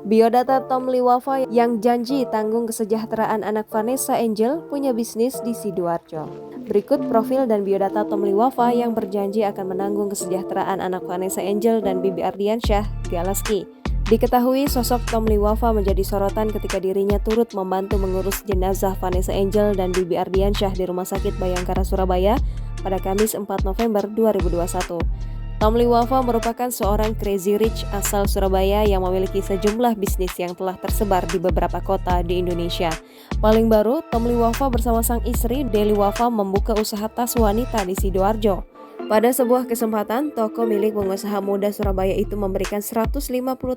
Biodata Tom Liwafa yang janji tanggung kesejahteraan anak Vanessa Angel punya bisnis di Sidoarjo. Berikut profil dan biodata Tom Liwafa yang berjanji akan menanggung kesejahteraan anak Vanessa Angel dan Bibi Ardiansyah Galaski. Diketahui sosok Tom Liwafa menjadi sorotan ketika dirinya turut membantu mengurus jenazah Vanessa Angel dan Bibi Ardiansyah di Rumah Sakit Bayangkara Surabaya pada Kamis 4 November 2021. Tom Liwafa merupakan seorang crazy rich asal Surabaya yang memiliki sejumlah bisnis yang telah tersebar di beberapa kota di Indonesia. Paling baru, Tom Liwafa bersama sang istri Deli Wafa membuka usaha tas wanita di Sidoarjo. Pada sebuah kesempatan, toko milik pengusaha muda Surabaya itu memberikan 150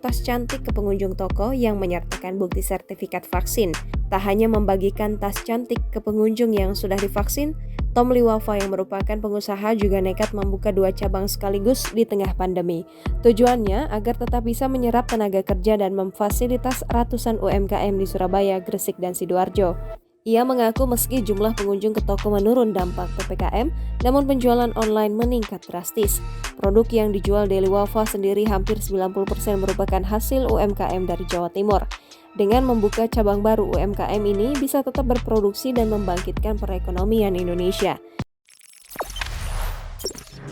tas cantik ke pengunjung toko yang menyertakan bukti sertifikat vaksin. Tak hanya membagikan tas cantik ke pengunjung yang sudah divaksin, Tom Liwafa yang merupakan pengusaha juga nekat membuka 2 cabang sekaligus di tengah pandemi. Tujuannya agar tetap bisa menyerap tenaga kerja dan memfasilitas ratusan UMKM di Surabaya, Gresik, dan Sidoarjo. Ia mengaku meski jumlah pengunjung ke toko menurun dampak PPKM, namun penjualan online meningkat drastis. Produk yang dijual Deli Wafa sendiri hampir 90% merupakan hasil UMKM dari Jawa Timur. Dengan membuka cabang baru, UMKM ini bisa tetap berproduksi dan membangkitkan perekonomian Indonesia.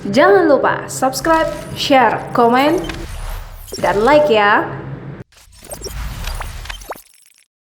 Jangan lupa subscribe, share, komen, dan like ya!